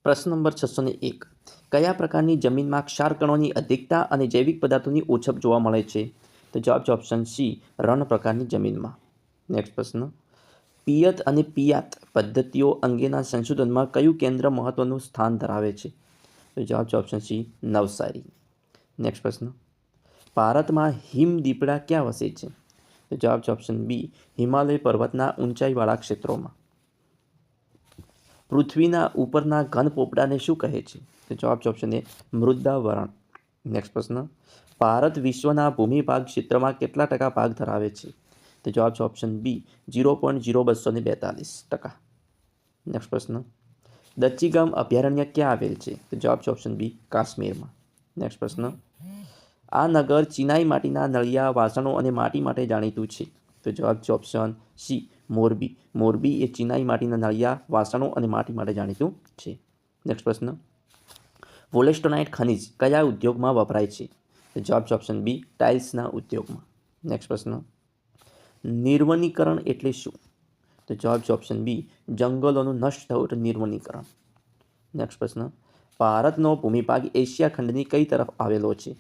પ્રશ્ન નંબર 601 કયા પ્રકારની જમીનમાં ક્ષાર કણોની અધિકતા અને જૈવિક પદાર્થોની ઓછપ જોવા મળે છે? તો જવાબ છે ઓપ્શન સી, રણ પ્રકારની જમીનમાં. નેક્સ્ટ પ્રશ્ન, પિયત અને પિયાત પદ્ધતિઓ અંગેના સંશોધનમાં કયું કેન્દ્ર મહત્વનું સ્થાન ધરાવે છે? તો જવાબ છે ઓપ્શન સી, નવસારી. નેક્સ્ટ પ્રશ્ન, ભારતમાં હિમદીપડા ક્યાં વસે છે? તો જવાબ છે ઓપ્શન બી, હિમાલય પર્વતના ઊંચાઈવાળા ક્ષેત્રોમાં. પૃથ્વીના ઉપરના ઘન પોપડાને શું કહે છે? તો જવાબ છે ઓપ્શન એ, મૃદાવરણ. નેક્સ્ટ પ્રશ્ન, ભારત વિશ્વના ભૂમિભાગ ક્ષેત્રમાં કેટલા ટકા ભાગ ધરાવે છે? તો જવાબ છે ઓપ્શન બી, 0.0242%. નેક્સ્ટ પ્રશ્ન, દચ્ચીગામ અભયારણ્ય ક્યાં આવેલ છે? તો જવાબ છે ઓપ્શન બી, કાશ્મીરમાં. નેક્સ્ટ પ્રશ્ન, આ નગર ચિનાઈ માટીના નળિયા, વાસણો અને માટી માટે જાણીતું છે. તો જવાબ છે ઓપ્શન સી, મોરબી. મોરબી એ ચિનાઈ માટીના નળિયા, વાસણો અને માટી માટે જાણીતું છે. નેક્સ્ટ પ્રશ્ન, વોલેસ્ટોનાઇટ ખનિજ કયા ઉદ્યોગમાં વપરાય છે? તો જવાબ છે ઓપ્શન બી, ટાઇલ્સના ઉદ્યોગમાં. નેક્સ્ટ પ્રશ્ન, નિર્વનીકરણ એટલે શું? તો જવાબ છે ઓપ્શન બી, જંગલોનું નષ્ટ થવું નિર્વનીકરણ. નેક્સ્ટ પ્રશ્ન, ભારતનો ભૂમિભાગ એશિયા ખંડની કઈ તરફ આવેલો છે?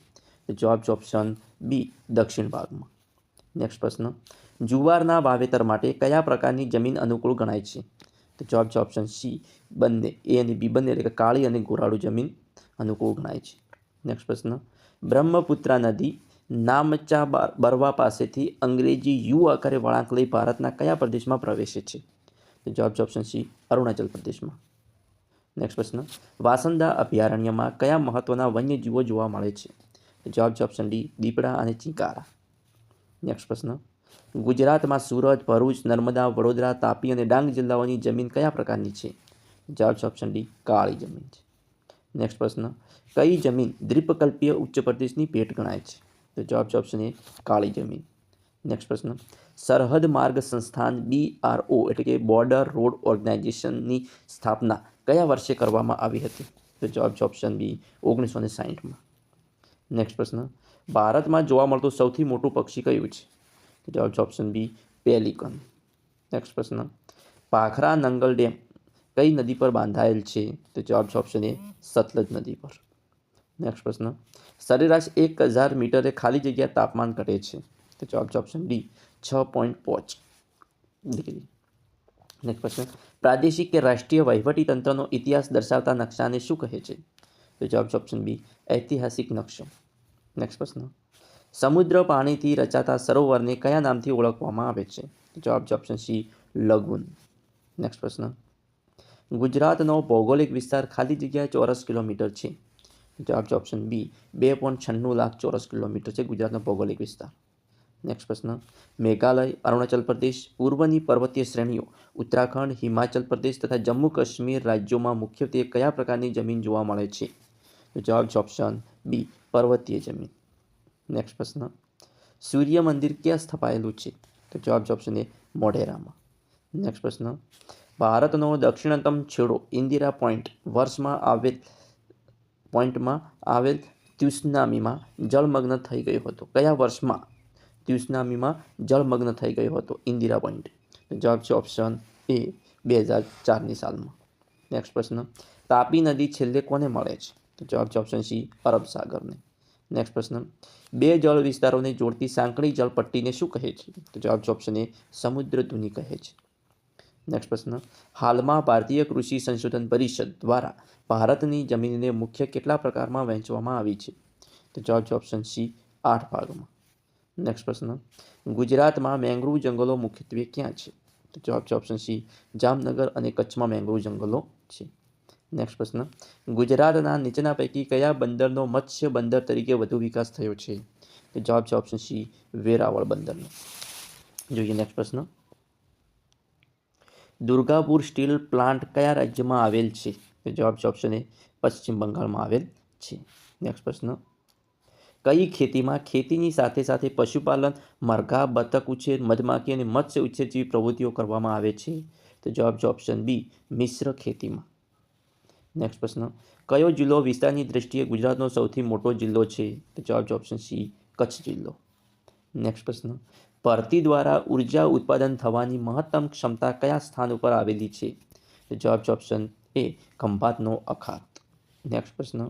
તો જવાબ છે ઓપ્શન બી, દક્ષિણ ભાગમાં. નેક્સ્ટ પ્રશ્ન, જુવારના વાવેતર માટે કયા પ્રકારની જમીન અનુકૂળ ગણાય છે? તો જવાબ છે ઓપ્શન સી, બંને, એ અને બી બંને, એટલે કે કાળી અને ગોરાળુ જમીન અનુકૂળ ગણાય છે. નેક્સ્ટ પ્રશ્ન, બ્રહ્મપુત્રા નદી નામચા બરવા પાસેથી અંગ્રેજી યુ આકારે વળાંક લઈ ભારતના કયા પ્રદેશમાં પ્રવેશે છે? તો જવાબ છે ઓપ્શન સી, અરુણાચલ પ્રદેશમાં. નેક્સ્ટ પ્રશ્ન, વાસંદા અભયારણ્યમાં કયા મહત્વના વન્યજીવો જોવા મળે છે? તો જવાબ છે ઓપ્શન ડી, દીપડા અને ચિંકારા. નેક્સ્ટ પ્રશ્ન, ગુજરાતમાં સુરત, ભરૂચ, નર્મદા, વડોદરા, તાપી અને ડાંગ જિલ્લાઓની જમીન કયા પ્રકારની છે? જવાબ છે ઓપ્શન ડી, કાળી જમીન છે. નેક્સ્ટ પ્રશ્ન, કઈ જમીન દ્વીપકલ્પીય ઉચ્ચ પ્રદેશની ભેટ ગણાય છે? તો જવાબ છે ઓપ્શન એ, કાળી જમીન. નેક્સ્ટ પ્રશ્ન, સરહદ માર્ગ સંસ્થાન BRO એટલે કે બોર્ડર રોડ ઓર્ગેનાઇઝેશનની સ્થાપના કયા વર્ષે કરવામાં આવી હતી? તો જવાબ છે ઓપ્શન બી, 1960માં. નેક્સ્ટ પ્રશ્ન, ભારતમાં જોવા મળતું સૌથી મોટું પક્ષી કયું છે? તો જવાબ છે ઓપ્શન બી, પેલિકન. નેક્સ્ટ પ્રશ્ન, ભાખરા નંગલ ડેમ કઈ નદી પર બાંધાયેલ છે? તો જવાબ છે ઓપ્શન એ, સતલજ નદી પર. નેક્સ્ટ પ્રશ્ન, સરેરાશ 1000 મીટરે ખાલી જગ્યા તાપમાન ઘટે છે? તો જવાબ છે ઓપ્શન ડી, 6.5 ડિગ્રી. નેક્સ્ટ પ્રશ્ન, પ્રાદેશિક કે રાષ્ટ્રીય વહીવટી તંત્રનો ઇતિહાસ દર્શાવતા નકશાને શું કહે છે? તો જવાબ છે ઓપ્શન બી, ઐતિહાસિક નકશો. નેક્સ્ટ પ્રશ્ન, સમુદ્ર પાણીથી રચાતા સરોવરને કયા નામથી ઓળખવામાં આવે છે? તો જવાબ છે ઓપ્શન સી, લગૂન. નેક્સ્ટ પ્રશ્ન, ગુજરાતનો ભૌગોલિક વિસ્તાર ખાલી જગ્યા ચોરસ કિલોમીટર છે? જવાબ છે ઓપ્શન બી, 2.96 લાખ ચોરસ કિલોમીટર છે ગુજરાતનો ભૌગોલિક વિસ્તાર. નેક્સ્ટ પ્રશ્ન, મેઘાલય, અરુણાચલ પ્રદેશ, પૂર્વની પર્વતીય શ્રેણીઓ, ઉત્તરાખંડ, હિમાચલ પ્રદેશ તથા જમ્મુ કાશ્મીર રાજ્યોમાં મુખ્યત્વે કયા પ્રકારની જમીન જોવા મળે છે? તો જવાબ છે ઓપ્શન બી, પર્વતીય જમીન. નેક્સ્ટ પ્રશ્ન, સૂર્ય મંદિર ક્યાં સ્થપાયેલું છે? તો જવાબ છે ઓપ્શન એ, મોઢેરામાં. નેક્સ્ટ પ્રશ્ન, ભારતનો દક્ષિણતમ છેડો ઇન્દિરા પોઈન્ટમાં આવેલ ત્સુનામીમાં જળમગ્ન થઈ ગયો હતો. કયા વર્ષમાં ત્સુનામીમાં જળમગ્ન થઈ ગયો હતો ઇન્દિરા પોઈન્ટ? તો જવાબ છે ઓપ્શન એ, 2004ની સાલમાં. નેક્સ્ટ પ્રશ્ન, તાપી નદી છેલ્લે કોને મળે છે? તો જવાબ છે ઓપ્શન સી, અરબ સાગરને. નેક્સ્ટ પ્રશ્ન, બે જળ વિસ્તારોને જોડતી સાંકડી જળપટ્ટીને શું કહે છે? તો જવાબ છે ઓપ્શન એ, સમુદ્ર ધુની કહે છે. નેક્સ્ટ પ્રશ્ન, હાલમાં ભારતીય કૃષિ સંશોધન પરિષદ દ્વારા ભારતની જમીનને મુખ્ય કેટલા પ્રકારમાં વહેંચવામાં આવી છે? તો જવાબ છે ઓપ્શન સી, 8 ભાગમાં. નેક્સ્ટ પ્રશ્ન, ગુજરાતમાં મેંગ્રુવ જંગલો મુખ્યત્વે ક્યાં છે? તો જવાબ છે ઓપ્શન સી, જામનગર અને કચ્છમાં મેંગ્રુવ જંગલો છે. નેક્સ્ટ પ્રશ્ન, ગુજરાતના નીચેના પૈકી કયા બંદરનો મત્સ્ય બંદર તરીકે વધુ વિકાસ થયો છે? તો જવાબ છે ઓપ્શન સી, વેરાવળ બંદરનો. જોઈએ નેક્સ્ટ પ્રશ્ન, દુર્ગાપુર સ્ટીલ પ્લાન્ટ કયા રાજ્યમાં આવેલ છે? તો જવાબ છે ઓપ્શન એ, પશ્ચિમ બંગાળમાં આવેલ છે. નેક્સ્ટ પ્રશ્ન, કઈ ખેતીમાં ખેતીની સાથે સાથે પશુપાલન, મરઘા, બતક ઉછેર, મધમાખી અને મત્સ્ય ઉછેર જેવી પ્રવૃત્તિઓ કરવામાં આવે છે? તો જવાબ છે ઓપ્શન બી, મિશ્ર ખેતીમાં. નેક્સ્ટ પ્રશ્ન, કયો જિલ્લો વિસ્તારની દ્રષ્ટિએ ગુજરાતનો સૌથી મોટો જિલ્લો છે? તો જવાબ છે ઓપ્શન સી, કચ્છ જિલ્લો. નેક્સ્ટ પ્રશ્ન, ભરતી દ્વારા ઉર્જા ઉત્પાદન થવાની મહત્તમ ક્ષમતા કયા સ્થાન ઉપર આવેલી છે? તો જવાબ છે ઓપ્શન એ ખંભાતનો અખાત. નેક્સ્ટ પ્રશ્ન,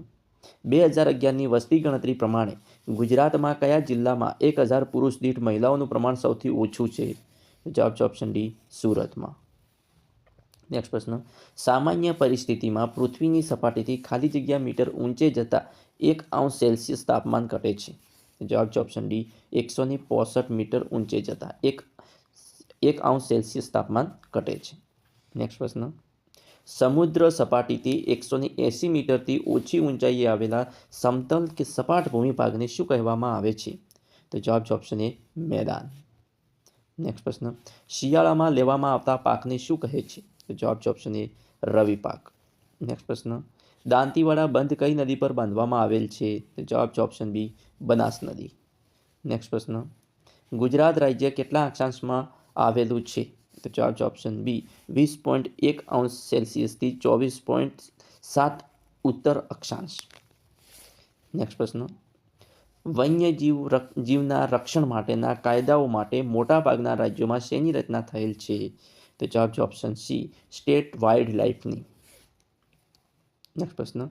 2011ની વસ્તી ગણતરી પ્રમાણે ગુજરાતમાં કયા જિલ્લામાં 1000 પુરુષ દીઠ મહિલાઓનું પ્રમાણ સૌથી ઓછું છે? જવાબ છે ઓપ્શન ડી, સુરતમાં. નેક્સ્ટ પ્રશ્ન, સામાન્ય પરિસ્થિતિમાં પૃથ્વીની સપાટીથી ખાલી જગ્યા મીટર ઊંચે જતાં 1°C તાપમાન ઘટે છે. જવાબ છે ઓપ્શન ડી, 165 મીટર ઊંચે જતાં 1°C તાપમાન ઘટે છે. નેક્સ્ટ પ્રશ્ન, સમુદ્ર સપાટીથી 180 મીટરથી ઓછી ઊંચાઈએ આવેલા સમતલ કે સપાટ ભૂમિભાગને શું કહેવામાં આવે છે? તો જવાબ છે ઓપ્શન એ, મેદાન. નેક્સ્ટ પ્રશ્ન, શિયાળામાં લેવામાં આવતા પાકને શું કહે છે? તો જવાબ છે ઓપ્શન એ, રવિ પાક. નેક્સ્ટ પ્રશ્ન, દાંતીવાડા બંધ કઈ નદી પર બાંધવામાં આવેલ છે? તો જવાબ છે ઓપ્શન બી, બનાસ નદી. નેક્સ્ટ પ્રશ્ન, ગુજરાત રાજ્ય કેટલા અક્ષાંશમાં આવેલું છે? તો જવાબ છે ઓપ્શન બી, 20.1°C થી 24.7 ઉત્તર અક્ષાંશ. નેક્સ્ટ પ્રશ્ન, વન્યજીવના રક્ષણ માટેના કાયદાઓ માટે મોટાભાગના રાજ્યોમાં શેની રચના થયેલ છે? તો જવાબ છે ઓપ્શન સી, સ્ટેટ વાઇલ્ડ લાઇફની. નેક્સ્ટ પ્રશ્ન,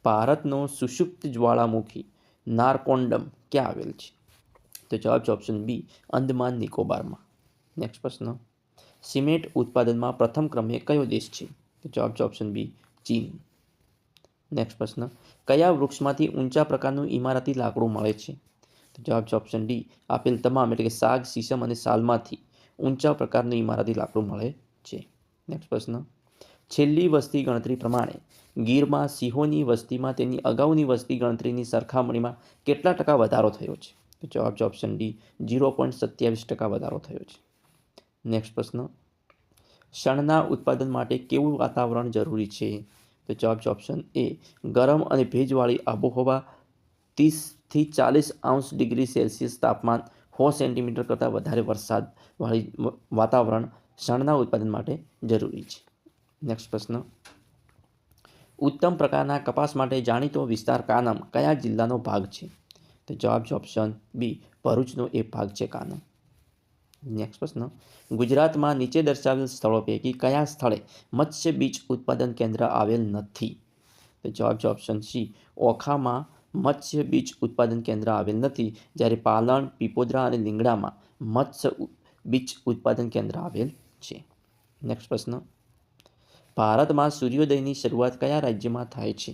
ભારતનો સુષુપ્ત જ્વાળામુખી નારકોન્ડમ ક્યાં આવેલ છે? તો જવાબ છે ઓપ્શન બી, અંદમાન નિકોબારમાં. નેક્સ્ટ પ્રશ્ન, સિમેન્ટ ઉત્પાદનમાં પ્રથમ ક્રમે કયો દેશ છે? તો જવાબ છે ઓપ્શન બી, ચીન. નેક્સ્ટ પ્રશ્ન, કયા વૃક્ષમાંથી ઊંચા પ્રકારનું ઇમારતી લાકડું મળે છે? તો જવાબ છે ઓપ્શન ડી, આપેલ તમામ એટલે કે સાગ, શીશમ અને સાલમાંથી ઊંચા પ્રકારનું ઇમારતી લાકડું મળે છે. નેક્સ્ટ પ્રશ્ન, છેલ્લી વસ્તી ગણતરી પ્રમાણે ગીરમાં સિંહોની વસ્તીમાં તેની અગાઉની વસ્તી ગણતરીની સરખામણીમાં કેટલા ટકા વધારો થયો છે? તો જવાબ છે ઓપ્શન ડી, 0.27% વધારો થયો છે. નેક્સ્ટ પ્રશ્ન, શણના ઉત્પાદન માટે કેવું વાતાવરણ જરૂરી છે? તો જવાબ છે ઓપ્શન એ, ગરમ અને ભેજવાળી આબોહવા, 30 થી 40°C તાપમાન, 100 સેન્ટીમીટર કરતાં વધારે વરસાદવાળી વાતાવરણ શણના ઉત્પાદન માટે જરૂરી છે. નેક્સ્ટ પ્રશ્ન, ઉત્તમ પ્રકારના કપાસ માટે જાણીતો વિસ્તાર કાનમ કયા જિલ્લાનો ભાગ છે? તો જવાબ છે ઓપ્શન બી, ભરૂચનો એ ભાગ છે કાનમ. નેક્સ્ટ પ્રશ્ન, ગુજરાતમાં નીચે દર્શાવેલ સ્થળો પૈકી કયા સ્થળે મત્સ્ય બીજ ઉત્પાદન કેન્દ્ર આવેલ નથી? તો જવાબ છે ઓપ્શન સી, ઓખામાં મત્સ્ય બીજ ઉત્પાદન કેન્દ્ર આવેલ નથી, જ્યારે પાલણ, પીપોદરા અને લીંગડામાં મત્સ્ય બીજ ઉત્પાદન કેન્દ્ર આવેલ છે. નેક્સ્ટ પ્રશ્ન, ભારતમાં સૂર્યોદયની શરૂઆત કયા રાજ્યમાં થાય છે?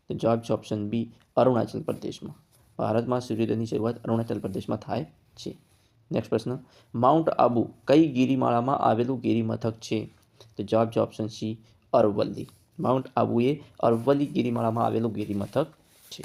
તો જવાબ છે ઓપ્શન બી, અરુણાચલ પ્રદેશમાં. ભારતમાં સૂર્યોદયની શરૂઆત અરુણાચલ પ્રદેશમાં થાય છે. નેક્સ્ટ પ્રશ્ન, માઉન્ટ આબુ કઈ ગિરિમાળામાં આવેલું ગિરિમથક છે? તો જવાબ છે option C, Aravalli. Mount Abu એ અરવલ્લી ગિરિમાળામાં આવેલું ગિરિમથક છે.